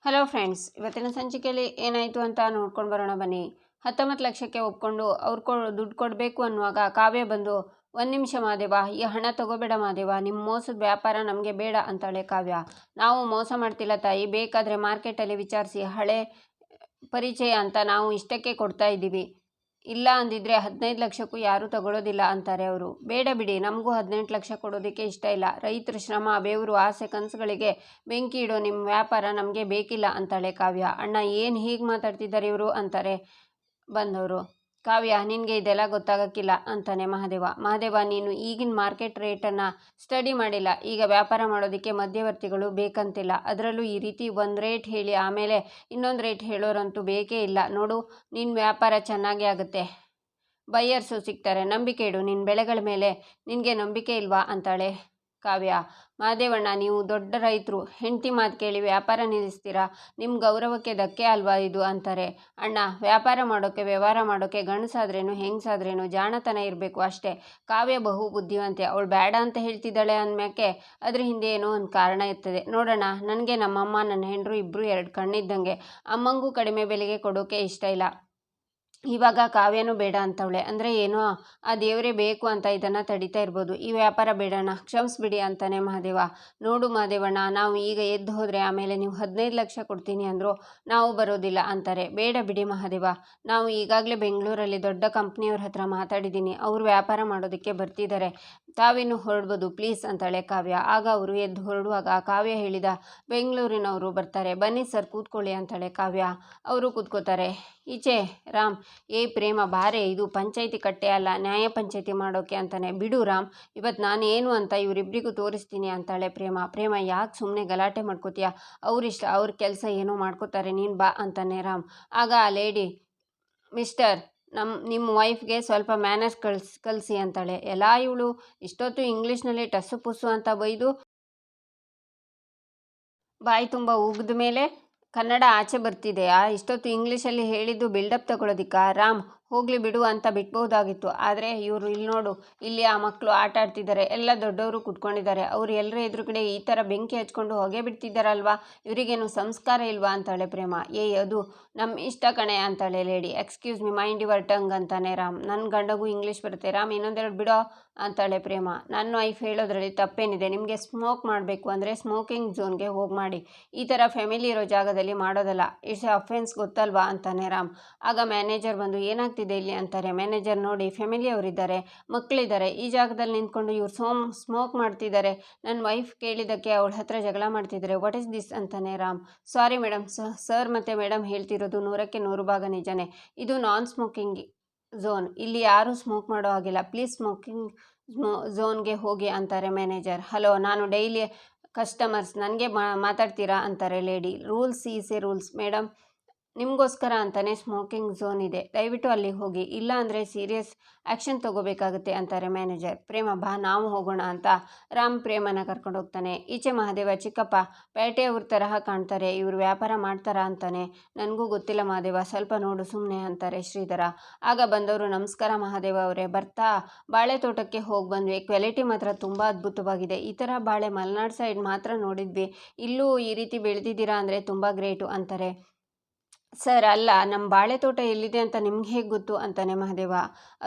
Hello friends, ಇವತ್ತಿನ ಸಂಚಿಕೆಯಲ್ಲಿ ಏನಾಯಿತು ಅಂತ ನೋಡ್ಕೊಂಡು ಬರೋಣ ಬನ್ನಿ. 19 ಲಕ್ಷಕ್ಕೆ ಒಪ್ಕೊಂಡು ಅವ್ರು ದುಡ್ಡು ಕೊಡಬೇಕು ಅನ್ನುವಾಗ ಕಾವ್ಯ ಬಂದು, ಒಂದು ನಿಮಿಷ ಮಾದೇವ, ಈ ಹಣ ತಗೋಬೇಡ ಮಾದೇವ, ನಿಮ್ಮ ಮೋಸದ ವ್ಯಾಪಾರ ನಮಗೆ ಬೇಡ ಅಂತಾಳೆ ಕಾವ್ಯ. ನಾವು ಮೋಸ ಮಾಡ್ತಿಲ್ಲ ತಾಯಿ, ಬೇಕಾದರೆ ಮಾರ್ಕೆಟಲ್ಲಿ ವಿಚಾರಿಸಿ, ಹಳೆ ಪರಿಚಯ ಅಂತ ನಾವು ಇಷ್ಟಕ್ಕೆ ಕೊಡ್ತಾ ಇದ್ದೀವಿ. ಇಲ್ಲ ಅಂದಿದ್ರೆ 15 ಲಕ್ಷಕ್ಕೂ ಯಾರೂ ತಗೊಳ್ಳೋದಿಲ್ಲ ಅಂತಾರೆ ಅವರು. ಬೇಡ ಬಿಡಿ, ನಮಗೂ 18 ಲಕ್ಷ ಕೊಡೋದಕ್ಕೆ ಇಷ್ಟ ಇಲ್ಲ. ರೈತರ ಶ್ರಮ, ಬೆವರು, ಆಸೆ, ಕನಸುಗಳಿಗೆ ಬೆಂಕಿ ಇಡೋ ನಿಮ್ಮ ವ್ಯಾಪಾರ ನಮಗೆ ಬೇಕಿಲ್ಲ ಅಂತಾಳೆ ಕಾವ್ಯ. ಅಣ್ಣ, ಏನು ಹೀಗೆ ಮಾತಾಡ್ತಿದ್ದಾರೆ ಇವರು ಅಂತಾರೆ ಬಂದವರು. ಕಾವ್ಯ, ನಿನಗೆ ಇದೆಲ್ಲ ಗೊತ್ತಾಗಕ್ಕಿಲ್ಲ ಅಂತಾನೆ ಮಹಾದೇವ, ನೀನು ಈಗಿನ ಮಾರ್ಕೆಟ್ ರೇಟನ್ನು ಸ್ಟಡಿ ಮಾಡಿಲ್ಲ. ಈಗ ವ್ಯಾಪಾರ ಮಾಡೋದಕ್ಕೆ ಮಧ್ಯವರ್ತಿಗಳು ಬೇಕಂತಿಲ್ಲ. ಅದರಲ್ಲೂ ಈ ರೀತಿ ಒಂದು ರೇಟ್ ಹೇಳಿ ಆಮೇಲೆ ಇನ್ನೊಂದು ರೇಟ್ ಹೇಳೋರಂತೂ ಬೇಕೇ ಇಲ್ಲ. ನೋಡು, ನಿನ್ನ ವ್ಯಾಪಾರ ಚೆನ್ನಾಗೇ ಆಗುತ್ತೆ, ಬೈಯರ್ಸು ಸಿಗ್ತಾರೆ. ನಂಬಿಕೆ ಇಡು, ನಿನ್ನ ಬೆಳೆಗಳ ಮೇಲೆ ನಿನಗೆ ನಂಬಿಕೆ ಇಲ್ವಾ ಅಂತಾಳೆ ಕಾವ್ಯ. ಮಹಾದೇವಣ್ಣ, ನೀವು ದೊಡ್ಡ ರೈತರು, ಹೆಂಡತಿ ಮಾತು ಕೇಳಿ ವ್ಯಾಪಾರ ನಿಲ್ಲಿಸ್ತೀರಾ? ನಿಮ್ಮ ಗೌರವಕ್ಕೆ ಧಕ್ಕೆ ಅಲ್ವಾ ಇದು ಅಂತಾರೆ. ಅಣ್ಣ, ವ್ಯಾಪಾರ ಮಾಡೋಕ್ಕೆ ವ್ಯವಹಾರ ಮಾಡೋಕ್ಕೆ ಗಂಡಸಾದ್ರೇನು ಹೆಂಗಸಾದ್ರೇನು ಜಾಣತನ ಇರಬೇಕು ಅಷ್ಟೇ. ಕಾವ್ಯ ಬಹು ಬುದ್ಧಿವಂತೆ, ಅವಳು ಬೇಡ ಅಂತ ಹೇಳ್ತಿದ್ದಾಳೆ ಅಂದ್ಮ್ಯಾಕೆ ಅದ್ರ ಹಿಂದೆ ಏನೋ ಒಂದು ಕಾರಣ ಇರ್ತದೆ. ನೋಡೋಣ, ನನಗೆ ನಮ್ಮಮ್ಮ ನನ್ನ ಹೆಂಡರು ಇಬ್ಬರು ಎರಡು ಕಣ್ಣಿದ್ದಂಗೆ. ಅಮ್ಮಂಗೂ ಕಡಿಮೆ ಬೆಲೆಗೆ ಕೊಡೋಕ್ಕೆ ಇಷ್ಟ ಇಲ್ಲ. ಇವಾಗ ಕಾವ್ಯನೂ ಬೇಡ ಅಂತವಳೆ ಅಂದರೆ ಏನೋ ಆ ದೇವರೇ ಬೇಕು ಅಂತ ಇದನ್ನು ತಡಿತಾ ಇರ್ಬೋದು. ಈ ವ್ಯಾಪಾರ ಬೇಡಣ್ಣ, ಕ್ಷಮಿಸ್ಬಿಡಿ ಅಂತಾನೆ ಮಹಾದೇವ. ನೋಡು ಮಹಾದೇವಣ್ಣ, ನಾವು ಈಗ ಎದ್ದು ಹೋದರೆ ಆಮೇಲೆ ನೀವು 15 ಲಕ್ಷ ಕೊಡ್ತೀನಿ ಅಂದರು ನಾವು ಬರೋದಿಲ್ಲ ಅಂತಾರೆ. ಬೇಡ ಬಿಡಿ ಮಹಾದೇವ, ನಾವು ಈಗಾಗಲೇ ಬೆಂಗಳೂರಲ್ಲಿ ದೊಡ್ಡ ಕಂಪ್ನಿಯವ್ರ ಹತ್ರ ಮಾತಾಡಿದ್ದೀನಿ, ಅವರು ವ್ಯಾಪಾರ ಮಾಡೋದಕ್ಕೆ ಬರ್ತಿದ್ದಾರೆ, ತಾವಿನ್ನು ಹೊರಡ್ಬೋದು ಪ್ಲೀಸ್ ಅಂತಾಳೆ ಕಾವ್ಯ. ಆಗ ಅವರು ಎದ್ದು ಹೊರಡುವಾಗ ಕಾವ್ಯ ಹೇಳಿದ, ಬೆಂಗಳೂರಿನವರು ಬರ್ತಾರೆ, ಬನ್ನಿ ಸರ್ ಕೂತ್ಕೊಳ್ಳಿ ಅಂತಾಳೆ ಕಾವ್ಯ. ಅವರು ಕೂತ್ಕೋತಾರೆ. ಈಚೆ ರಾಮ್, ಪ್ರೇಮ ಬಾರೆ, ಇದು ಪಂಚಾಯಿತಿ ಕಟ್ಟೆ ಅಲ್ಲ, ನ್ಯಾಯ ಪಂಚಾಯಿತಿ ಮಾಡೋಕೆ ಅಂತಾನೆ. ಬಿಡು ರಾಮ್, ಇವತ್ತು ನಾನು ಏನು ಅಂತ ಇವರಿಬ್ಬರಿಗೂ ತೋರಿಸ್ತೀನಿ ಅಂತಾಳೆ ಪ್ರೇಮ. ಯಾಕೆ ಸುಮ್ಮನೆ ಗಲಾಟೆ ಮಾಡ್ಕೋತೀಯ, ಅವರಿಷ್ಟ, ಅವ್ರ ಕೆಲಸ ಏನೋ ಮಾಡ್ಕೋತಾರೆ, ನೀನು ಬಾ ಅಂತಾನೆ ರಾಮ್. ಆಗ ಆ ಲೇಡಿ, ಮಿಸ್ಟರ್, ನಿಮ್ಮ ವೈಫ್ಗೆ ಸ್ವಲ್ಪ ಮ್ಯಾನರ್ಸ್ ಕಲಿಸಿ ಅಂತಾಳೆ. ಎಲ್ಲ ಇವಳು ಇಷ್ಟೊತ್ತು ಇಂಗ್ಲೀಷ್ನಲ್ಲಿ ಟಸ್ಸು ಪುಸ್ಸು ಅಂತ ಬೈದು ಬಾಯಿ ತುಂಬ ಉಗಿದ ಮೇಲೆ ಕನ್ನಡ ಆಚೆ ಬರ್ತಿದೆಯಾ? ಇಷ್ಟೊತ್ತು ಇಂಗ್ಲೀಷಲ್ಲಿ ಹೇಳಿದ್ದು ಬಿಲ್ಡಪ್ ತಗೊಳ್ಳೋದಿಕ್ಕಾ? ರಾಮ್, ಹೋಗಲಿ ಬಿಡು ಅಂತ ಬಿಟ್ಬೋದಾಗಿತ್ತು. ಆದರೆ ಇವರು ಇಲ್ಲಿ ನೋಡು, ಇಲ್ಲಿ ಆ ಮಕ್ಕಳು ಆಟ ಆಡ್ತಿದ್ದಾರೆ, ಎಲ್ಲ ದೊಡ್ಡವರು ಕುತ್ಕೊಂಡಿದ್ದಾರೆ, ಅವರು ಎಲ್ಲರ ಎದುರುಗಡೆ ಈ ಥರ ಬೆಂಕಿ ಹಚ್ಕೊಂಡು ಹೊಗೆ ಬಿಡ್ತಿದ್ದಾರಲ್ವಾ, ಇವರಿಗೇನು ಸಂಸ್ಕಾರ ಇಲ್ವಾ ಅಂತಾಳೆ ಪ್ರೇಮ. ಅದು ನಮ್ಮ ಇಷ್ಟ ಕಣೆ ಅಂತಾಳೆ lady. Excuse me, mind your tongue ಅಂತಾನೆ ರಾಮ್. ನನ್ನ ಗಂಡಗೂ ಇಂಗ್ಲೀಷ್ ಬರುತ್ತೆ. ರಾಮ್, ಇನ್ನೊಂದೆರಡು ಬಿಡೋ ಅಂತಾಳೆ ಪ್ರೇಮ. ನನ್ನ ವೈಫ್ ಹೇಳೋದ್ರಲ್ಲಿ ತಪ್ಪೇನಿದೆ, ನಿಮಗೆ ಸ್ಮೋಕ್ ಮಾಡಬೇಕು ಅಂದರೆ ಸ್ಮೋಕಿಂಗ್ ಝೋನ್ಗೆ ಹೋಗಿ ಮಾಡಿ, ಈ ಥರ ಫ್ಯಾಮಿಲಿ ಇರೋ ಜಾಗದಲ್ಲಿ ಮಾಡೋದಲ್ಲ, ಇಟ್ಸ್ ಎ ಅಫೆನ್ಸ್, ಗೊತ್ತಲ್ವಾ ಅಂತಾನೆ ರಾಮ್. ಆಗ ಮ್ಯಾನೇಜರ್ ಬಂದು, ಏನಾಗ್ತಿದೆ ಇಲ್ಲಿ ಅಂತಾರೆ. ಮ್ಯಾನೇಜರ್, ನೋಡಿ ಫ್ಯಾಮಿಲಿ ಅವರಿದ್ದಾರೆ, ಮಕ್ಕಳಿದ್ದಾರೆ, ಈ ಜಾಗದಲ್ಲಿ ನಿಂತ್ಕೊಂಡು ಇವ್ರು ಸ್ಮೋಕ್ ಮಾಡ್ತಿದ್ದಾರೆ, ನನ್ನ ವೈಫ್ ಕೇಳಿದ್ದಕ್ಕೆ ಅವಳ ಹತ್ರ ಜಗಳ ಮಾಡ್ತಿದ್ದಾರೆ, ವಾಟ್ ಇಸ್ ದಿಸ್ ಅಂತಾನೆ ರಾಮ್. ಸಾರಿ ಮೇಡಮ್, ಸರ್ ಮತ್ತು ಮೇಡಮ್ ಹೇಳ್ತಿರೋದು 100ಕ್ಕೆ 100 ಭಾಗ ನಿಜನೇ, ಇದು ನಾನ್ ಸ್ಮೋಕಿಂಗ್ ಝೋನ್, ಇಲ್ಲಿ ಯಾರೂ ಸ್ಮೋಕ್ ಮಾಡೋ ಹಾಗಿಲ್ಲ, ಪ್ಲೀಸ್ ಸ್ಮೋಕಿಂಗ್ ಝೋನ್ಗೆ ಹೋಗಿ ಅಂತಾರೆ ಮ್ಯಾನೇಜರ್. ಹಲೋ, ನಾನು ಡೈಲಿ ಕಸ್ಟಮರ್ಸ್, ನನಗೆ ಮಾತಾಡ್ತೀರಾ ಅಂತಾರೆ lady. Rules is A rules madam, ನಿಮಗೋಸ್ಕರ ಅಂತಾನೆ ಸ್ಮೋಕಿಂಗ್ ಝೋನ್ ಇದೆ, ದಯವಿಟ್ಟು ಅಲ್ಲಿಗೆ ಹೋಗಿ, ಇಲ್ಲ ಅಂದರೆ ಸೀರಿಯಸ್ ಆ್ಯಕ್ಷನ್ ತೊಗೋಬೇಕಾಗುತ್ತೆ ಅಂತಾರೆ ಮ್ಯಾನೇಜರ್. ಪ್ರೇಮ, ಬಾ ನಾವು ಹೋಗೋಣ ಅಂತ ರಾಮ್ ಪ್ರೇಮನ ಕರ್ಕೊಂಡು ಹೋಗ್ತಾನೆ. ಈಚೆ ಮಹಾದೇವ, ಚಿಕ್ಕಪ್ಪ ಪೇಟೆಯವ್ರ ತರಹ ಕಾಣ್ತಾರೆ, ಇವರು ವ್ಯಾಪಾರ ಮಾಡ್ತಾರಾ ಅಂತಾನೆ. ನನಗೂ ಗೊತ್ತಿಲ್ಲ ಮಹಾದೇವ, ಸ್ವಲ್ಪ ನೋಡು ಸುಮ್ಮನೆ ಅಂತಾರೆ ಶ್ರೀಧರ. ಆಗ ಬಂದವರು, ನಮಸ್ಕಾರ ಮಹಾದೇವ ಅವರೇ, ಬರ್ತಾ ಬಾಳೆ ತೋಟಕ್ಕೆ ಹೋಗಿ ಬಂದ್ವಿ, ಕ್ವಾಲಿಟಿ ಮಾತ್ರ ತುಂಬ ಅದ್ಭುತವಾಗಿದೆ, ಈ ಥರ ಬಾಳೆ ಮಲೆನಾಡು ಸೈಡ್ ಮಾತ್ರ ನೋಡಿದ್ವಿ, ಇಲ್ಲೂ ಈ ರೀತಿ ಬೆಳೆದಿದ್ದೀರಾ ಅಂದರೆ ತುಂಬ ಗ್ರೇಟು ಅಂತಾರೆ. ಸರ್, ಅಲ್ಲ, ನಮ್ಮ ಬಾಳೆ ತೋಟ ಎಲ್ಲಿದೆ ಅಂತ ನಿಮ್ಗೆ ಹೇಗೆ ಗೊತ್ತು ಅಂತಾನೆ ಮಹಾದೇವ.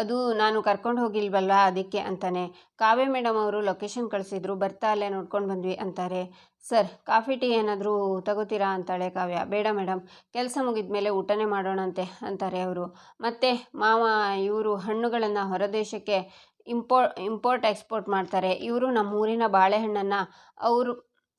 ಅದು ನಾನು ಕರ್ಕೊಂಡು ಹೋಗಿಲ್ವಲ್ಲ ಅದಕ್ಕೆ ಅಂತಾನೆ. ಕಾವ್ಯ ಮೇಡಮ್ ಅವರು ಲೊಕೇಶನ್ ಕಳಿಸಿದ್ರು, ಬರ್ತಾ ಅಲ್ಲೇ ನೋಡ್ಕೊಂಡು ಬಂದ್ವಿ ಅಂತಾರೆ. ಸರ್, ಕಾಫಿ ಟೀ ಏನಾದರೂ ತಗೋತೀರಾ ಅಂತಾಳೆ ಕಾವ್ಯ. ಬೇಡ ಮೇಡಮ್, ಕೆಲಸ ಮುಗಿದ ಮೇಲೆ ಊಟನೇ ಮಾಡೋಣಂತೆ ಅಂತಾರೆ ಅವರು. ಮತ್ತೆ ಮಾವ ಇವರು ಹಣ್ಣುಗಳನ್ನು ಹೊರದೇಶಕ್ಕೆ ಇಂಪೋರ್ಟ್ ಎಕ್ಸ್ಪೋರ್ಟ್ ಮಾಡ್ತಾರೆ, ಇವರು ನಮ್ಮ ಊರಿನ ಬಾಳೆಹಣ್ಣನ್ನು ಅವರು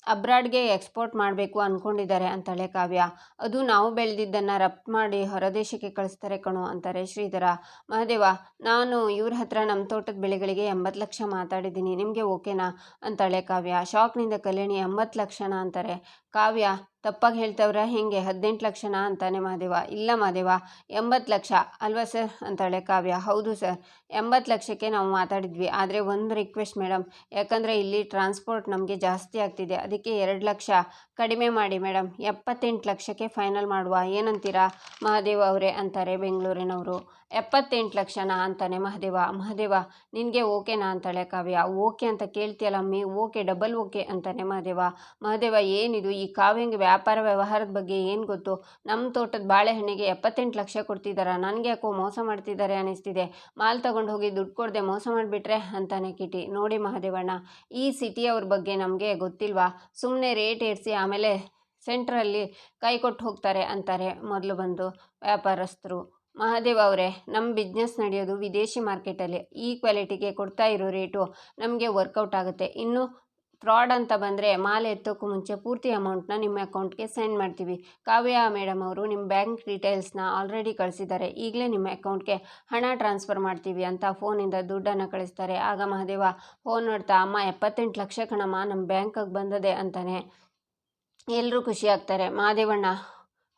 ಅಬ್ರಾಡ್ಗೆ ಎಕ್ಸ್ಪೋರ್ಟ್ ಮಾಡಬೇಕು ಅಂದ್ಕೊಂಡಿದ್ದಾರೆ ಅಂತಾಳೆ ಕಾವ್ಯ. ಅದು ನಾವು ಬೆಳೆದಿದ್ದನ್ನು ರಫ್ತು ಮಾಡಿ ಹೊರದೇಶಕ್ಕೆ ಕಳಿಸ್ತಾರೆ ಕಣೋ ಅಂತಾರೆ ಶ್ರೀಧರ. ಮಹಾದೇವ, ನಾನು ಇವ್ರ ಹತ್ರ ನಮ್ಮ ತೋಟದ ಬೆಳೆಗಳಿಗೆ 80 ಲಕ್ಷ ಮಾತಾಡಿದ್ದೀನಿ, ನಿಮಗೆ ಓಕೆನಾ ಅಂತಾಳೆ ಕಾವ್ಯ. ಶಾಕ್ನಿಂದ ಕಲ್ಯಾಣಿ, 80 ಲಕ್ಷನಾ ಅಂತಾರೆ. ಕಾವ್ಯ, ತಪ್ಪಾಗಿ ಹೇಳ್ತವ್ರ ಹೆಂಗೆ, 18 ಲಕ್ಷನಾ ಅಂತಾನೆ ಮಹಾದೇವ. ಇಲ್ಲ ಮಹಾದೇವ, 80 ಲಕ್ಷ ಅಲ್ವಾ ಸರ್ ಅಂತಾಳೆ ಕಾವ್ಯ. ಹೌದು ಸರ್, 80 ಲಕ್ಷಕ್ಕೆ ನಾವು ಮಾತಾಡಿದ್ವಿ, ಆದರೆ ಒಂದು ರಿಕ್ವೆಸ್ಟ್ ಮೇಡಮ್, ಯಾಕಂದರೆ ಇಲ್ಲಿ ಟ್ರಾನ್ಸ್ಪೋರ್ಟ್ ನಮಗೆ ಜಾಸ್ತಿ ಆಗ್ತಿದೆ, ಅದಕ್ಕೆ 2 ಲಕ್ಷ ಕಡಿಮೆ ಮಾಡಿ ಮೇಡಮ್, 78 ಲಕ್ಷಕ್ಕೆ ಫೈನಲ್ ಮಾಡುವ, ಏನಂತೀರಾ ಮಹಾದೇವ ಅವರೇ ಅಂತಾರೆ ಬೆಂಗಳೂರಿನವರು. 78 ಲಕ್ಷನಾ ಅಂತಾನೆ ಮಹಾದೇವ, ನಿನಗೆ ಓಕೆನಾ ಅಂತಾಳೆ ಕಾವ್ಯ. ಓಕೆ ಅಂತ ಕೇಳ್ತೀಯಲ್ಲ ಮಮ್ಮಿ, ಓಕೆ, ಡಬಲ್ ಓಕೆ ಅಂತಾನೆ ಮಹಾದೇವ. ಏನಿದು, ಈ ಕಾವ್ಯಂಗೆ ವ್ಯಾಪಾರ ವ್ಯವಹಾರದ ಬಗ್ಗೆ ಏನು ಗೊತ್ತು? ನಮ್ಮ ತೋಟದ ಬಾಳೆಹಣ್ಣಿಗೆ 78 ಲಕ್ಷ ಕೊಡ್ತಿದ್ದಾರಾ? ನನಗೆ ಯಾಕೋ ಮೋಸ ಮಾಡ್ತಿದ್ದಾರೆ ಅನ್ನಿಸ್ತಿದೆ. ಮಾಲ್ ತಗೊಂಡು ಹೋಗಿ ದುಡ್ಡು ಕೊಡದೆ ಮೋಸ ಮಾಡಿಬಿಟ್ರೆ ಅಂತಾನೆ ಕಿಟಿ. ನೋಡಿ ಮಹದೇವಣ್ಣ, ಈ ಸಿಟಿಯವ್ರ ಬಗ್ಗೆ ನಮಗೆ ಗೊತ್ತಿಲ್ವಾ? ಸುಮ್ಮನೆ ರೇಟ್ ಏರಿಸಿ ಆಮೇಲೆ ಸೆಂಟ್ರಲ್ಲಿ ಕೈ ಕೊಟ್ಟು ಹೋಗ್ತಾರೆ ಅಂತಾರೆ ಮೊದಲು ಬಂದು ವ್ಯಾಪಾರಸ್ಥರು. ಮಹಾದೇವ್ ಅವರೇ, ನಮ್ಮ ಬಿಸ್ನೆಸ್ ನಡೆಯೋದು ವಿದೇಶಿ ಮಾರ್ಕೆಟಲ್ಲಿ. ಈ ಕ್ವಾಲಿಟಿಗೆ ಕೊಡ್ತಾ ಇರೋ ರೇಟು ನಮಗೆ ವರ್ಕೌಟ್ ಆಗುತ್ತೆ. ಇನ್ನು ಫ್ರಾಡ್ ಅಂತ ಬಂದರೆ ಮಾಲ್ ಎತ್ತೋಕ್ಕೂ ಮುಂಚೆ ಪೂರ್ತಿ ಅಮೌಂಟ್ನ ನಿಮ್ಮ ಅಕೌಂಟ್ಗೆ ಸೆಂಡ್ ಮಾಡ್ತೀವಿ. ಕಾವ್ಯ ಮೇಡಮ್ ಅವರು ನಿಮ್ಮ ಬ್ಯಾಂಕ್ ಡೀಟೇಲ್ಸ್ನ ಆಲ್ರೆಡಿ ಕಳಿಸಿದ್ದಾರೆ. ಈಗಲೇ ನಿಮ್ಮ ಅಕೌಂಟ್ಗೆ ಹಣ ಟ್ರಾನ್ಸ್ಫರ್ ಮಾಡ್ತೀವಿ ಅಂತ ಫೋನಿಂದ ದುಡ್ಡನ್ನು ಕಳಿಸ್ತಾರೆ. ಆಗ ಮಹದೇವ ಫೋನ್ ನೋಡ್ತಾ, ಅಮ್ಮ 78 ಲಕ್ಷ ಕಣಮ್ಮ ನಮ್ಮ ಬ್ಯಾಂಕಿಗೆ ಬಂದದೆ ಅಂತಾನೆ. ಎಲ್ಲರೂ ಖುಷಿಯಾಗ್ತಾರೆ. ಮಹದೇವಣ್ಣ,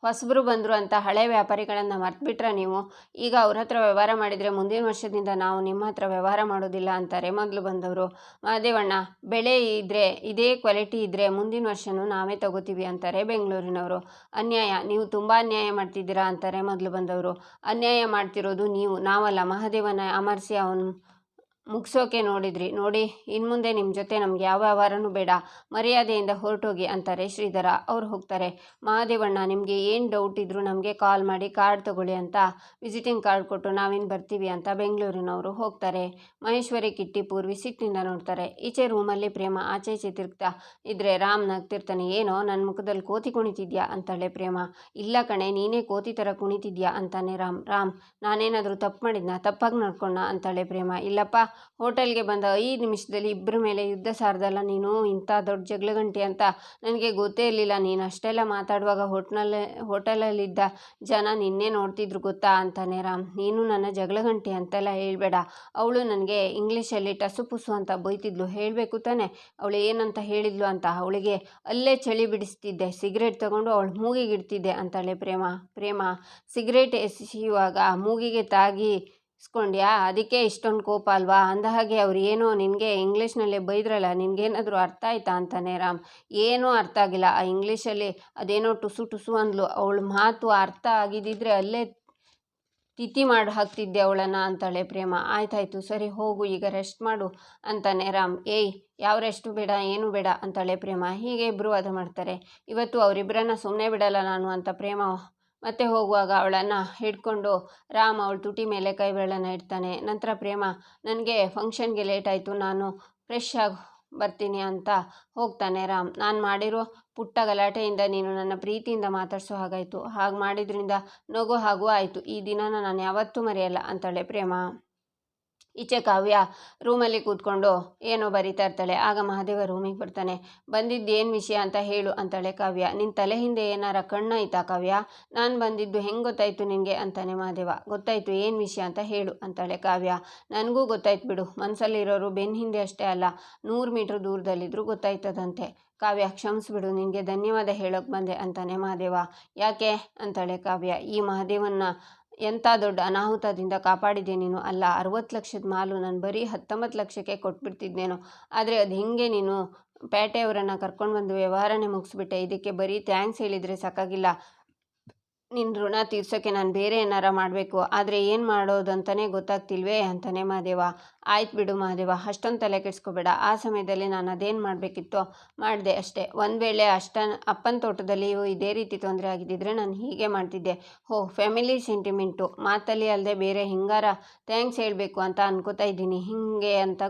ಹೊಸಬರು ಬಂದರು ಅಂತ ಹಳೆ ವ್ಯಾಪಾರಿಗಳನ್ನು ಮರ್ತ್ಬಿಟ್ರೆ ನೀವು? ಈಗ ಅವ್ರ ಹತ್ರ ವ್ಯವಹಾರ ಮಾಡಿದರೆ ಮುಂದಿನ ವರ್ಷದಿಂದ ನಾವು ನಿಮ್ಮ ಹತ್ರ ವ್ಯವಹಾರ ಮಾಡೋದಿಲ್ಲ ಅಂತಾರೆ ಮೊದಲು ಬಂದವರು. ಮಹದೇವಣ್ಣ, ಬೆಳೆ ಇದ್ದರೆ, ಇದೇ ಕ್ವಾಲಿಟಿ ಇದ್ದರೆ ಮುಂದಿನ ವರ್ಷವೂ ನಾವೇ ತಗೋತೀವಿ ಅಂತಾರೆ ಬೆಂಗಳೂರಿನವರು. ಅನ್ಯಾಯ, ನೀವು ತುಂಬ ಅನ್ಯಾಯ ಮಾಡ್ತಿದ್ದೀರಾ ಅಂತಾರೆ ಮೊದಲು ಬಂದವರು. ಅನ್ಯಾಯ ಮಾಡ್ತಿರೋದು ನೀವು, ನಾವಲ್ಲ. ಮಹದೇವನ ಅಮರ್ಸಿ ಅವನು ಮುಗಿಸೋಕೆ ನೋಡಿದ್ರಿ ನೋಡಿ. ಇನ್ಮುಂದೆ ನಿಮ್ಮ ಜೊತೆ ನಮ್ಗೆ ಯಾವ ವ್ಯವಹಾರನೂ ಬೇಡ, ಮರ್ಯಾದೆಯಿಂದ ಹೊರಟೋಗಿ ಅಂತಾರೆ ಶ್ರೀಧರ. ಅವ್ರು ಹೋಗ್ತಾರೆ. ಮಹದೇವಣ್ಣ, ನಿಮಗೆ ಏನು ಡೌಟ್ ಇದ್ದರೂ ನಮಗೆ ಕಾಲ್ ಮಾಡಿ ಕಾರ್ಡ್ ತಗೊಳ್ಳಿ ಅಂತ ವಿಸಿಟಿಂಗ್ ಕಾರ್ಡ್ ಕೊಟ್ಟು ನಾವಿನ್ನು ಬರ್ತೀವಿ ಅಂತ ಬೆಂಗಳೂರಿನವರು ಹೋಗ್ತಾರೆ. ಮಹೇಶ್ವರಿ, ಕಿಟ್ಟಿ, ಪೂರ್ವಿ ಸಿಟ್ಟಿನಿಂದ ನೋಡ್ತಾರೆ. ಈಚೆ ರೂಮಲ್ಲಿ ಪ್ರೇಮ ಆಚೆ ಈಚೆ ತಿರುಗ್ತಾ ಇದ್ರೆ ರಾಮ್ ನಗ್ತಿರ್ತಾನೆ. ಏನೋ ನನ್ನ ಮುಖದಲ್ಲಿ ಕೋತಿ ಕುಣಿತಿದ್ಯಾ ಅಂತಾಳೆ ಪ್ರೇಮ. ಇಲ್ಲ ಕಣೆ, ನೀನೇ ಕೋತಿ ಥರ ಕುಣಿತಿದ್ಯಾ ಅಂತಾನೆ ರಾಮ್. ನಾನೇನಾದರೂ ತಪ್ಪು ಮಾಡಿದ್ನಾ? ತಪ್ಪಾಗಿ ನಡ್ಕೊಂಡ ಅಂತಾಳೆ ಪ್ರೇಮ. ಇಲ್ಲಪ್ಪ, ಹೋಟೆಲ್ಗೆ ಬಂದ 5 ನಿಮಿಷದಲ್ಲಿ ಇಬ್ಬರ ಮೇಲೆ ಯುದ್ಧ ಸಾರ್ದಲ್ಲ ನೀನು. ಇಂಥ ದೊಡ್ಡ ಜಗಳಗಂಟಿ ಅಂತ ನನಗೆ ಗೊತ್ತೇ ಇರಲಿಲ್ಲ. ನೀನು ಅಷ್ಟೆಲ್ಲ ಮಾತಾಡುವಾಗ ಹೋಟೆಲಲ್ಲಿದ್ದ ಜನ ನಿನ್ನೆ ನೋಡ್ತಿದ್ರು ಗೊತ್ತಾ ಅಂತಾನೆ ರಾಮ್. ನೀನು ನನ್ನ ಜಗಳಗಂಟಿ ಅಂತೆಲ್ಲ ಹೇಳಬೇಡ. ಅವಳು ನನಗೆ ಇಂಗ್ಲೀಷಲ್ಲಿ ಟಸು ಪುಸು ಅಂತ ಬೈತಿದ್ಲು. ಹೇಳಬೇಕು ತಾನೆ ಅವಳು ಏನಂತ ಹೇಳಿದ್ಲು ಅಂತ. ಅವಳಿಗೆ ಅಲ್ಲೇ ಚಳಿ ಬಿಡಿಸ್ತಿದ್ದೆ, ಸಿಗರೇಟ್ ತಗೊಂಡು ಅವಳು ಮೂಗಿಗೆ ಇಡ್ತಿದ್ದೆ ಅಂತಾಳೆ ಪ್ರೇಮ. ಸಿಗರೇಟ್ ಎಸೆಯುವಾಗ ಮೂಗಿಗೆ ತಾಗಿಸ್ಕೊಂಡ್ಯಾ? ಅದಕ್ಕೆ ಇಷ್ಟೊಂದು ಕೋಪ ಅಲ್ವಾ? ಅಂದಹಾಗೆ ಅವ್ರು ಏನೋ ನಿನಗೆ ಇಂಗ್ಲೀಷ್ನಲ್ಲೇ ಬೈದ್ರಲ್ಲ, ನಿನಗೇನಾದರೂ ಅರ್ಥ ಆಯ್ತಾ ಅಂತಾನೆ ರಾಮ್. ಏನೂ ಅರ್ಥ ಆಗಿಲ್ಲ. ಆ ಇಂಗ್ಲೀಷಲ್ಲಿ ಅದೇನೋ ಟುಸು ಟುಸು ಅಂದ್ಲು. ಅವಳ ಮಾತು ಅರ್ಥ ಆಗಿದ್ದಿದ್ರೆ ಅಲ್ಲೇ ತಿಥಿ ಮಾಡಿ ಹಾಕ್ತಿದ್ದೆ ಅವಳನ್ನು ಅಂತಾಳೆ ಪ್ರೇಮ. ಆಯ್ತಾಯ್ತು, ಸರಿ ಹೋಗು, ಈಗ ರೆಸ್ಟ್ ಮಾಡು ಅಂತಾನೆ ರಾಮ್. ಏಯ್, ಯಾವ ರೆಸ್ಟು ಬೇಡ, ಏನೂ ಬೇಡ ಅಂತಾಳೆ ಪ್ರೇಮ. ಹೀಗೆ ಇಬ್ಬರು ವಾದ ಮಾಡ್ತಾರೆ. ಇವತ್ತು ಅವರಿಬ್ಬರನ್ನ ಸುಮ್ಮನೆ ಬಿಡಲ್ಲ ನಾನು ಅಂತ ಪ್ರೇಮ ಮತ್ತೆ ಹೋಗುವಾಗ ಅವಳನ್ನು ಹಿಡ್ಕೊಂಡು ರಾಮ್ ಅವಳ ತುಟಿ ಮೇಲೆ ಕೈ ಬೆರಳನ್ನು ಇಡ್ತಾನೆ. ನಂತರ ಪ್ರೇಮ, ನನಗೆ ಫಂಕ್ಷನ್ಗೆ ಲೇಟ್ ಆಯಿತು, ನಾನು ಫ್ರೆಶ್ ಆಗಿ ಬರ್ತೀನಿ ಅಂತ ಹೋಗ್ತಾನೆ ರಾಮ್. ನಾನು ಮಾಡಿರೋ ಪುಟ್ಟ ಗಲಾಟೆಯಿಂದ ನೀನು ನನ್ನ ಪ್ರೀತಿಯಿಂದ ಮಾತಾಡಿಸೋ ಹಾಗಾಯಿತು. ಹಾಗೆ ಮಾಡಿದ್ರಿಂದ ನಗು ಹಾಗೂ ಆಯಿತು. ಈ ದಿನನ ನಾನು ಯಾವತ್ತೂ ಮರೆಯಲ್ಲ ಅಂತಾಳೆ ಪ್ರೇಮ. ಈಚೆ ಕಾವ್ಯ ರೂಮಲ್ಲಿ ಕೂತ್ಕೊಂಡು ಏನೋ ಬರೀತಾ ಇರ್ತಾಳೆ. ಆಗ ಮಹಾದೇವ ರೂಮಿಗೆ ಬರ್ತಾನೆ. ಬಂದಿದ್ದೇನು ವಿಷಯ ಅಂತ ಹೇಳು ಅಂತಾಳೆ ಕಾವ್ಯ. ನಿನ್ನ ತಲೆ ಹಿಂದೆ ಏನಾರ ಕಣ್ಣಾಯ್ತಾ ಕಾವ್ಯ? ನಾನು ಬಂದಿದ್ದು ಹೆಂಗೆ ಗೊತ್ತಾಯ್ತು ನಿನಗೆ ಅಂತಾನೆ ಮಹಾದೇವ. ಗೊತ್ತಾಯ್ತು, ಏನು ವಿಷಯ ಅಂತ ಹೇಳು ಅಂತಾಳೆ ಕಾವ್ಯ. ನನಗೂ ಗೊತ್ತಾಯ್ತು ಬಿಡು, ಮನಸ್ಸಲ್ಲಿರೋರು ಬೆನ್ನ ಹಿಂದೆ ಅಷ್ಟೇ ಅಲ್ಲ 100 ಮೀಟ್ರ್ ದೂರದಲ್ಲಿದ್ದರೂ ಗೊತ್ತಾಯ್ತದಂತೆ. ಕಾವ್ಯ, ಕ್ಷಮಿಸ್ಬಿಡು, ನಿನಗೆ ಧನ್ಯವಾದ ಹೇಳೋಕೆ ಬಂದೆ ಅಂತಾನೆ ಮಹಾದೇವ. ಯಾಕೆ ಅಂತಾಳೆ ಕಾವ್ಯ. ಈ ಮಹಾದೇವನ್ನ ಎಂಥ ದೊಡ್ಡ ಅನಾಹುತದಿಂದ ಕಾಪಾಡಿದೆ ನೀನು. ಅಲ್ಲ, 60 ಲಕ್ಷದ ಮಾಲು ನಾನು ಬರೀ 19 ಲಕ್ಷಕ್ಕೆ ಕೊಟ್ಬಿಡ್ತಿದ್ದೇನೋ. ಆದರೆ ಅದು ಹಿಂಗೆ ನೀನು ಪೇಟೆಯವರನ್ನು ಕರ್ಕೊಂಡು ಬಂದು ವ್ಯವಹಾರನೇ ಮುಗಿಸ್ಬಿಟ್ಟೆ. ಇದಕ್ಕೆ ಬರೀ ಥ್ಯಾಂಕ್ಸ್ ಹೇಳಿದರೆ ಸಾಕಾಗಿಲ್ಲ, ನಿನ್ನ ಋಣ ತೀರ್ಸೋಕ್ಕೆ ನಾನು ಬೇರೆ ಏನಾರ ಮಾಡಬೇಕು. ಆದರೆ ಏನು ಮಾಡೋದಂತಲೇ ಗೊತ್ತಾಗ್ತಿಲ್ವೇ ಅಂತಾನೆ ಮಹಾದೇವ. ಆಯ್ತು ಬಿಡು ಮಹಾದೇವ, ಅಷ್ಟೊಂದು ತಲೆ ಕೆಡಿಸ್ಕೋಬೇಡ. ಆ ಸಮಯದಲ್ಲಿ ನಾನು ಅದೇನು ಮಾಡಬೇಕಿತ್ತೋ ಮಾಡಿದೆ ಅಷ್ಟೇ. ಒಂದು ವೇಳೆ ಅಪ್ಪನ ತೋಟದಲ್ಲಿಯೂ ಇದೇ ರೀತಿ ತೊಂದರೆ ಆಗಿದ್ದಿದ್ರೆ ನಾನು ಹೀಗೆ ಮಾಡ್ತಿದ್ದೆ. ಫ್ಯಾಮಿಲಿ ಸೆಂಟಿಮೆಂಟು ಮಾತಲ್ಲಿ ಅಲ್ಲದೆ ಬೇರೆ ಹಿಂಗಾರ ಥ್ಯಾಂಕ್ಸ್ ಹೇಳಬೇಕು ಅಂತ ಅನ್ಕೋತಾ ಇದ್ದೀನಿ. ಹಿಂಗೆ ಅಂತ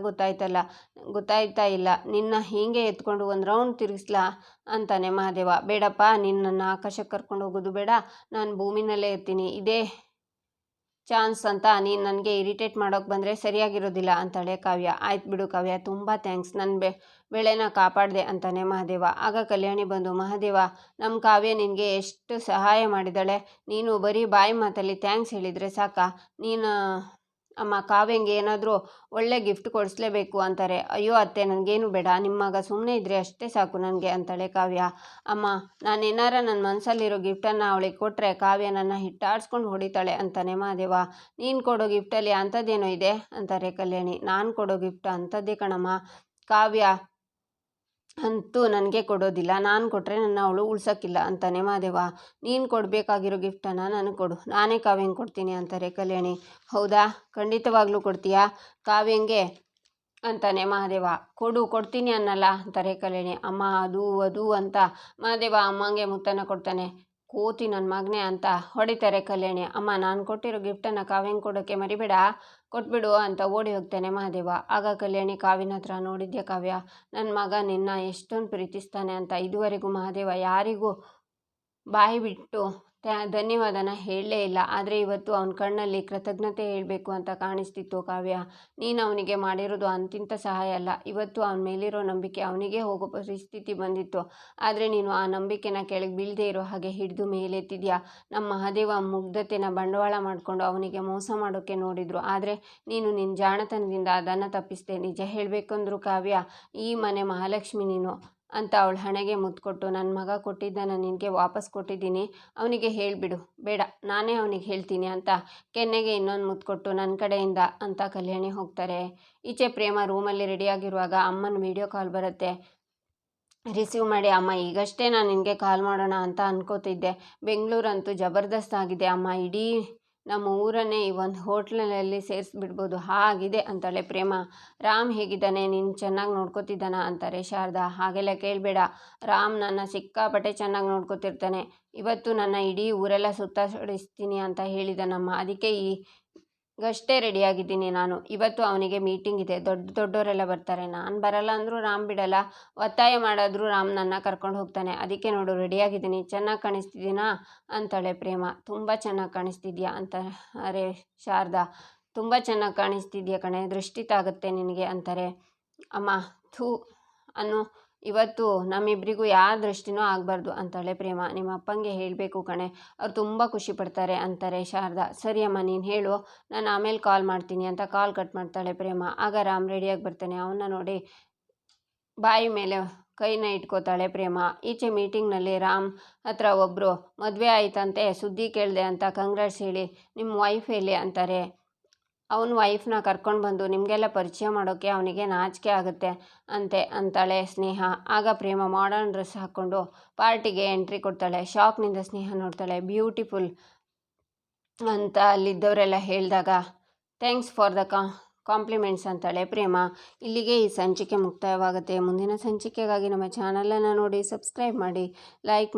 ಗೊತ್ತಾಯ್ತಾ ಇಲ್ಲ. ನಿನ್ನ ಹೀಗೆ ಎತ್ಕೊಂಡು ಒಂದು ರೌಂಡ್ ತಿರುಗಿಸ್ಲಾ ಅಂತಾನೆ ಮಹಾದೇವ. ಬೇಡಪ್ಪ, ನಿನ್ನನ್ನು ಆಕಾಶಕ್ಕೆ ಕರ್ಕೊಂಡು ಹೋಗೋದು ಬೇಡ, ನಾನು ಭೂಮಿನಲ್ಲೇ ಇರ್ತೀನಿ. ಇದೇ ಚಾನ್ಸ್ ಅಂತ ನೀನು ನನಗೆ ಇರಿಟೇಟ್ ಮಾಡೋಕ್ಕೆ ಬಂದರೆ ಸರಿಯಾಗಿರೋದಿಲ್ಲ ಅಂತಾಳೆ ಕಾವ್ಯ. ಆಯ್ತು ಬಿಡು ಕಾವ್ಯ, ತುಂಬ ಥ್ಯಾಂಕ್ಸ್, ನನ್ನ ಬೆಳೆನ ಕಾಪಾಡಿದೆ ಅಂತಾನೆ ಮಹಾದೇವ. ಆಗ ಕಲ್ಯಾಣಿ ಬಂದು, ಮಹಾದೇವ, ನಮ್ಮ ಕಾವ್ಯ ನಿನಗೆ ಎಷ್ಟು ಸಹಾಯ ಮಾಡಿದಾಳೆ. ನೀನು ಬರೀ ಬಾಯಿ ಮಾತಲ್ಲಿ ಥ್ಯಾಂಕ್ಸ್ ಹೇಳಿದರೆ ಸಾಕಾ? ನೀನು ಅಮ್ಮ ಕಾವ್ಯಂಗೆ ಏನಾದರೂ ಒಳ್ಳೆ ಗಿಫ್ಟ್ ಕೊಡಿಸ್ಲೇಬೇಕು ಅಂತಾರೆ. ಅಯ್ಯೋ ಅತ್ತೆ, ನನಗೇನು ಬೇಡ, ನಿಮ್ಮ ಮಗ ಸುಮ್ಮನೆ ಇದ್ದರೆ ಅಷ್ಟೇ ಸಾಕು ನನಗೆ ಅಂತಾಳೆ ಕಾವ್ಯ. ಅಮ್ಮ, ನಾನೇನಾರ ನನ್ನ ಮನಸ್ಸಲ್ಲಿರೋ ಗಿಫ್ಟನ್ನು ಅವಳಿಗೆ ಕೊಟ್ಟರೆ ಕಾವ್ಯ ನನ್ನ ಹಿಟ್ಟಾಡ್ಸ್ಕೊಂಡು ಹೊಡಿತಾಳೆ ಅಂತಾನೆ ಮಹಾದೇವ. ನೀನು ಕೊಡೋ ಗಿಫ್ಟಲ್ಲಿ ಅಂಥದ್ದೇನೋ ಇದೆ ಅಂತಾರೆ ಕಲ್ಯಾಣಿ. ನಾನು ಕೊಡೋ ಗಿಫ್ಟ್ ಅಂಥದ್ದೇ ಕಣಮ್ಮ. ಕಾವ್ಯ ಅಂತೂ ನನಗೆ ಕೊಡೋದಿಲ್ಲ, ನಾನು ಕೊಟ್ಟರೆ ನನ್ನ ಅವಳು ಉಳ್ಸೋಕ್ಕಿಲ್ಲ ಅಂತಾನೆ ಮಹಾದೇವ. ನೀನು ಕೊಡಬೇಕಾಗಿರೋ ಗಿಫ್ಟನ್ನು ನನಗೆ ಕೊಡು, ನಾನೇ ಕಾವ್ಯಂಗೆ ಕೊಡ್ತೀನಿ ಅಂತಾರೆ ಕಲ್ಯಾಣಿ. ಹೌದಾ, ಖಂಡಿತವಾಗ್ಲೂ ಕೊಡ್ತೀಯಾ? ಕಾವ್ಯಂಗೆ ಅಂತಾನೆ ಮಹಾದೇವ. ಕೊಡ್ತೀನಿ ಅನ್ನಲ್ಲ ಅಂತಾರೆ ಕಲ್ಯಾಣಿ. ಅಮ್ಮ ಅದು ಅದು ಅಂತ ಮಹಾದೇವ ಅಮ್ಮಂಗೆ ಮುತ್ತನ್ನು ಕೊಡ್ತಾನೆ. ಕೋತಿ ನನ್ನ ಮಗನೇ ಅಂತ ಹೊಡಿತಾರೆ ಕಲ್ಯಾಣಿ. ಅಮ್ಮ ನಾನು ಕೊಟ್ಟಿರೋ ಗಿಫ್ಟನ್ನು ಕಾವ್ಯಂಗೆ ಕೊಡೋಕ್ಕೆ ಮರಿಬೇಡ, ಕೊಟ್ಬಿಡು ಅಂತ ಓಡಿ ಹೋಗ್ತಾನೆ ಮಹಾದೇವ. ಆಗ ಕಲ್ಯಾಣಿ ಕಾವ್ಯನ ಹತ್ರ, ನೋಡಿದ್ಯಾ ಕಾವ್ಯ, ನನ್ನ ಮಗ ನಿನ್ನ ಎಷ್ಟೊಂದು ಪ್ರೀತಿಸ್ತಾನೆ ಅಂತ ಇದುವರೆಗೂ ಮಹಾದೇವ ಯಾರಿಗೂ ಬಾಯಿ ಬಿಟ್ಟು ಧನ್ಯವಾದನ ಹೇಳಲೇ ಇಲ್ಲ. ಆದರೆ ಇವತ್ತು ಅವನ ಕಣ್ಣಲ್ಲಿ ಕೃತಜ್ಞತೆ ಹೇಳಬೇಕು ಅಂತ ಕಾಣಿಸ್ತಿತ್ತು ಕಾವ್ಯ. ನೀನು ಅವನಿಗೆ ಮಾಡಿರೋದು ಅಂತಿಂಥ ಸಹಾಯ ಅಲ್ಲ. ಇವತ್ತು ಅವನ ಮೇಲಿರೋ ನಂಬಿಕೆ ಅವನಿಗೆ ಹೋಗೋ ಪರಿಸ್ಥಿತಿ ಬಂದಿತ್ತು. ಆದರೆ ನೀನು ಆ ನಂಬಿಕೆನ ಕೆಳಗೆ ಬೀಳದೇ ಇರೋ ಹಾಗೆ ಹಿಡಿದು ಮೇಲೆತ್ತಿದ್ಯಾ. ನಮ್ಮ ಮಹಾದೇವ ಮುಗ್ಧತೆನ ಬಂಡವಾಳ ಮಾಡಿಕೊಂಡು ಅವನಿಗೆ ಮೋಸ ಮಾಡೋಕ್ಕೆ ನೋಡಿದ್ರು. ಆದರೆ ನೀನು ನಿನ್ನ ಜಾಣತನದಿಂದ ಅದನ್ನು ತಪ್ಪಿಸಿದೆ. ನಿಜ ಹೇಳಬೇಕಂದ್ರು ಕಾವ್ಯ, ಈ ಮನೆ ಮಹಾಲಕ್ಷ್ಮಿ ನೀನು ಅಂತ ಅವಳ ಹಣೆಗೆ ಮುತ್ತು ಕೊಟ್ಟು, ನನ್ನ ಮಗ ಕೊಟ್ಟಿದ್ದನ್ನು ನಿನಗೆ ವಾಪಸ್ ಕೊಟ್ಟಿದ್ದೀನಿ, ಅವನಿಗೆ ಹೇಳಿಬಿಡು, ಬೇಡ ನಾನೇ ಅವನಿಗೆ ಹೇಳ್ತೀನಿ ಅಂತ ಕೆನ್ನೆಗೆ ಇನ್ನೊಂದು ಮುತ್ತು ಕೊಟ್ಟು, ನನ್ನ ಕಡೆಯಿಂದ ಅಂತ ಕಲ್ಯಾಣಿ ಹೋಗ್ತಾರೆ. ಈಚೆ ಪ್ರೇಮ ರೂಮಲ್ಲಿ ರೆಡಿಯಾಗಿರುವಾಗ ಅಮ್ಮನ ವಿಡಿಯೋ ಕಾಲ್ ಬರುತ್ತೆ. ರಿಸೀವ್ ಮಾಡಿ, ಅಮ್ಮ ಈಗಷ್ಟೇ ನಾನು ನಿನಗೆ ಕಾಲ್ ಮಾಡೋಣ ಅಂತ ಅನ್ಕೋತಿದ್ದೆ. ಬೆಂಗಳೂರಂತೂ ಜಬರ್ದಸ್ತ್ ಆಗಿದೆ ಅಮ್ಮ, ಇಡೀ ನಮ್ಮ ಊರನ್ನೇ ಈ ಒಂದು ಹೋಟ್ಲಲ್ಲಿ ಸೇರಿಸ್ಬಿಡ್ಬೋದು ಹಾಗಿದೆ ಅಂತಾಳೆ ಪ್ರೇಮ. ರಾಮ್ ಹೇಗಿದ್ದಾನೆ, ನೀನು ಚೆನ್ನಾಗಿ ನೋಡ್ಕೋತಿದ್ದಾನ ಅಂತಾರೆ ಶಾರದಾ. ಹಾಗೆಲ್ಲ ಕೇಳಬೇಡ, ರಾಮ್ ನನ್ನ ಸಿಕ್ಕಾಪಟ್ಟೆ ಚೆನ್ನಾಗಿ ನೋಡ್ಕೋತಿರ್ತಾನೆ. ಇವತ್ತು ನನ್ನ ಇಡೀ ಊರೆಲ್ಲ ಸುತ್ತಾಡಿಸ್ತೀನಿ ಅಂತ ಹೇಳಿದನಮ್ಮ. ಅದಕ್ಕೆ ಈಗಷ್ಟೇ ರೆಡಿಯಾಗಿದ್ದೀನಿ ನಾನು. ಇವತ್ತು ಅವನಿಗೆ ಮೀಟಿಂಗ್ ಇದೆ, ದೊಡ್ಡವರೆಲ್ಲ ಬರ್ತಾರೆ. ನಾನು ಬರಲ್ಲ ಅಂದರೂ ರಾಮ್ ಬಿಡಲ್ಲ, ಒತ್ತಾಯ ಮಾಡಿದ್ರೂ ರಾಮ್ ನನ್ನ ಕರ್ಕೊಂಡು ಹೋಗ್ತಾನೆ. ಅದಕ್ಕೆ ನೋಡು ರೆಡಿಯಾಗಿದ್ದೀನಿ, ಚೆನ್ನಾಗಿ ಕಾಣಿಸ್ತಿದ್ದೀನಾ ಅಂತಾಳೆ ಪ್ರೇಮ. ತುಂಬ ಚೆನ್ನಾಗಿ ಕಾಣಿಸ್ತಿದ್ಯಾ ಅಂತಾರೆ ಶಾರದಾ. ತುಂಬ ಚೆನ್ನಾಗಿ ಕಾಣಿಸ್ತಿದ್ಯಾ ಕಣೆ, ದೃಷ್ಟಿ ತಾಗುತ್ತೆ ನಿನಗೆ ಅಂತಾರೆ. ಅಮ್ಮ ಥೂ ಅನ್ನು, ಇವತ್ತು ನಮ್ಮಿಬ್ಬರಿಗೂ ಯಾವ ದೃಷ್ಟಿನೂ ಆಗಬಾರ್ದು ಅಂತಾಳೆ ಪ್ರೇಮ. ನಿಮ್ಮ ಅಪ್ಪಂಗೆ ಹೇಳಬೇಕು ಕಣೆ, ಅವ್ರು ತುಂಬ ಖುಷಿ ಪಡ್ತಾರೆ ಅಂತಾರೆ ಶಾರದಾ. ಸರಿ ಅಮ್ಮ ನೀನು ಹೇಳು, ನಾನು ಆಮೇಲೆ ಕಾಲ್ ಮಾಡ್ತೀನಿ ಅಂತ ಕಾಲ್ ಕಟ್ ಮಾಡ್ತಾಳೆ ಪ್ರೇಮ. ಆಗ ರಾಮ್ ರೆಡಿಯಾಗಿ ಬರ್ತಾನೆ. ಅವನ್ನ ನೋಡಿ ಬಾಯಿ ಮೇಲೆ ಕೈನ ಇಟ್ಕೋತಾಳೆ ಪ್ರೇಮ. ಈಚೆ ಮೀಟಿಂಗ್ನಲ್ಲಿ ರಾಮ್ ಹತ್ರ ಒಬ್ಬರು ಮದುವೆ ಆಯ್ತಂತೆ, ಸುದ್ದಿ ಕೇಳಿದೆ ಅಂತ ಕಂಗ್ರಾಟ್ಸ್ ಹೇಳಿ, ನಿಮ್ಮ ವೈಫ್ ಎಲ್ಲಿ ಅಂತಾರೆ. ಅವನ ವೈಫ್ನ ಕರ್ಕೊಂಡು ಬಂದು ನಿಮಗೆಲ್ಲ ಪರಿಚಯ ಮಾಡೋಕ್ಕೆ ಅವನಿಗೆ ನಾಚಿಕೆ ಆಗುತ್ತೆ ಅಂತಾಳೆ ಸ್ನೇಹ. ಆಗ ಪ್ರೇಮ ಮಾಡರ್ನ್ ಡ್ರೆಸ್ ಹಾಕ್ಕೊಂಡು ಪಾರ್ಟಿಗೆ ಎಂಟ್ರಿ ಕೊಡ್ತಾಳೆ. ಶಾಕ್ನಿಂದ ಸ್ನೇಹ ನೋಡ್ತಾಳೆ. ಬ್ಯೂಟಿಫುಲ್ ಅಂತ ಅಲ್ಲಿದ್ದವರೆಲ್ಲ ಹೇಳಿದಾಗ ಥ್ಯಾಂಕ್ಸ್ ಫಾರ್ ದ ಕಾಂಪ್ಲಿಮೆಂಟ್ಸ್ ಅಂತಾಳೆ ಪ್ರೇಮ. ಇಲ್ಲಿಗೆ ಈ ಸಂಚಿಕೆ ಮುಕ್ತಾಯವಾಗುತ್ತೆ. ಮುಂದಿನ ಸಂಚಿಕೆಗಾಗಿ ನಮ್ಮ ಚಾನಲನ್ನು ನೋಡಿ, ಸಬ್ಸ್ಕ್ರೈಬ್ ಮಾಡಿ, ಲೈಕ್